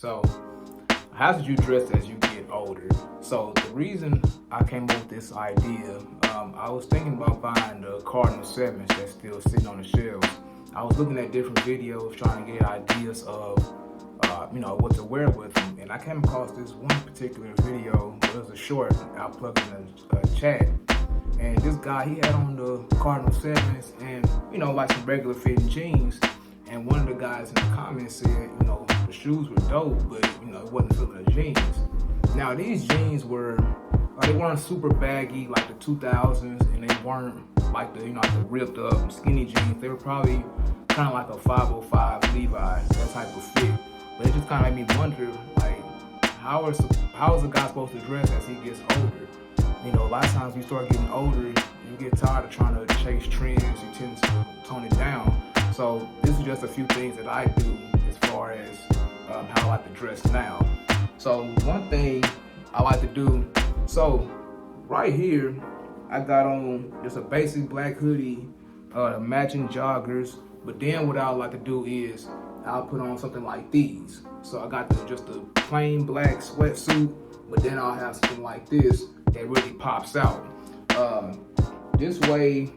So, how should you dress as you get older? So, the reason I came up with this idea, I was thinking about buying the Cardinal 7s that's still sitting on the shelves. I was looking at different videos trying to get ideas of, what to wear with them. And I came across this one particular video. It was a short. I'll plug in a chat. And this guy, he had on the Cardinal 7s and, like some regular fitting jeans. And one of the guys in the comments said, the shoes were dope, but, it wasn't filling the jeans. Now, these jeans they weren't super baggy like the 2000s, and they weren't like the ripped up skinny jeans. They were probably kind of like a 505 Levi, that type of fit. But it just kind of made me wonder, like, how is a guy supposed to dress as he gets older? A lot of times you start getting older, you get tired of trying to chase trends, you tend to tone it down. So this is just a few things that I do as far as how I like to dress now. So one thing I like to do, so right here, I got on just a basic black hoodie, matching joggers, but then what I like to do is I'll put on something like these. So I got just a plain black sweatsuit, but then I'll have something like this that really pops out. This way,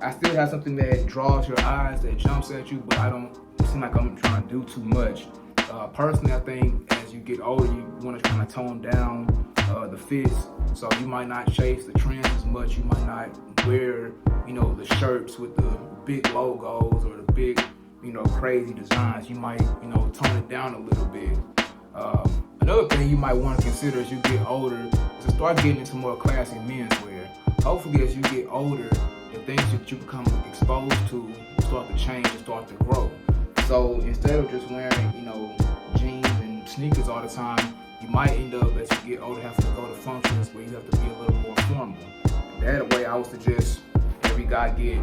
I still have something that draws your eyes, that jumps at you, but I don't seem like I'm trying to do too much. Personally, I think as you get older, you want to kind of tone down the fits. So you might not chase the trends as much. You might not wear, the shirts with the big logos or the big, crazy designs. You might, tone it down a little bit. Another thing you might want to consider as you get older is to start getting into more classy menswear. Hopefully, as you get older, the things that you become exposed to start to change and start to grow. So instead of just wearing, jeans and sneakers all the time, you might end up, as you get older, having to go to functions where you have to be a little more formal. That way, I would suggest every guy get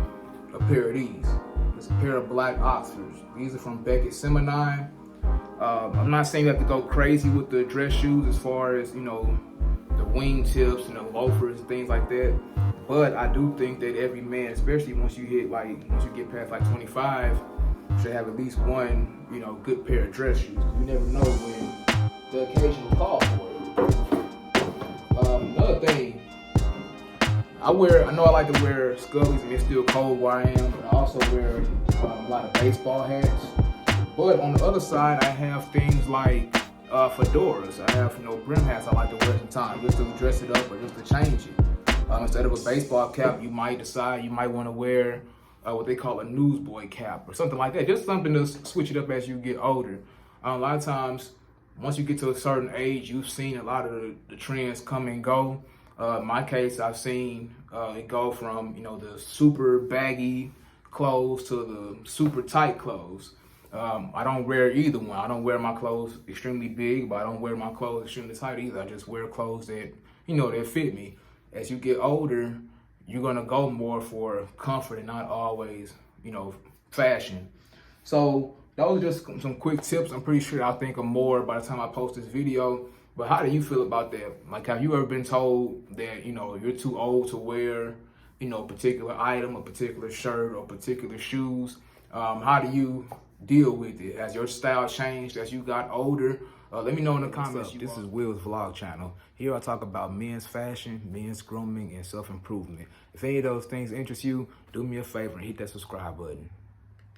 a pair of these. It's a pair of black Oxfords. These are from Beckett Seminine. I'm not saying you have to go crazy with the dress shoes as far as, the wing tips and the loafers and things like that. But I do think that every man, especially once you get past 25, should have at least one, good pair of dress shoes. You never know when the occasion will call for it. Another thing, I know I like to wear Scullies and it's still cold where I am, but I also wear a lot of baseball hats. But on the other side, I have things like fedoras. I have, brim hats I like to wear sometimes just to dress it up or just to change it. Instead of a baseball cap, you might decide you might want to wear what they call a newsboy cap or something like that. Just something to switch it up as you get older. A lot of times, once you get to a certain age, you've seen a lot of the trends come and go. In my case, I've seen it go from, the super baggy clothes to the super tight clothes. I don't wear either one. I don't wear my clothes extremely big, but I don't wear my clothes extremely tight either. I just wear clothes that, that fit me. As you get older, you're gonna go more for comfort and not always, fashion. So those are just some quick tips. I'm pretty sure I'll think of more by the time I post this video. But how do you feel about that? Like, have you ever been told that, you're too old to wear, a particular item, a particular shirt, or particular shoes? How do you deal with it? Has your style changed as you got older? Let me know in the comments. This is Will's vlog channel. Here I talk about men's fashion, men's grooming, and self-improvement. If any of those things interest you, do me a favor and hit that subscribe button.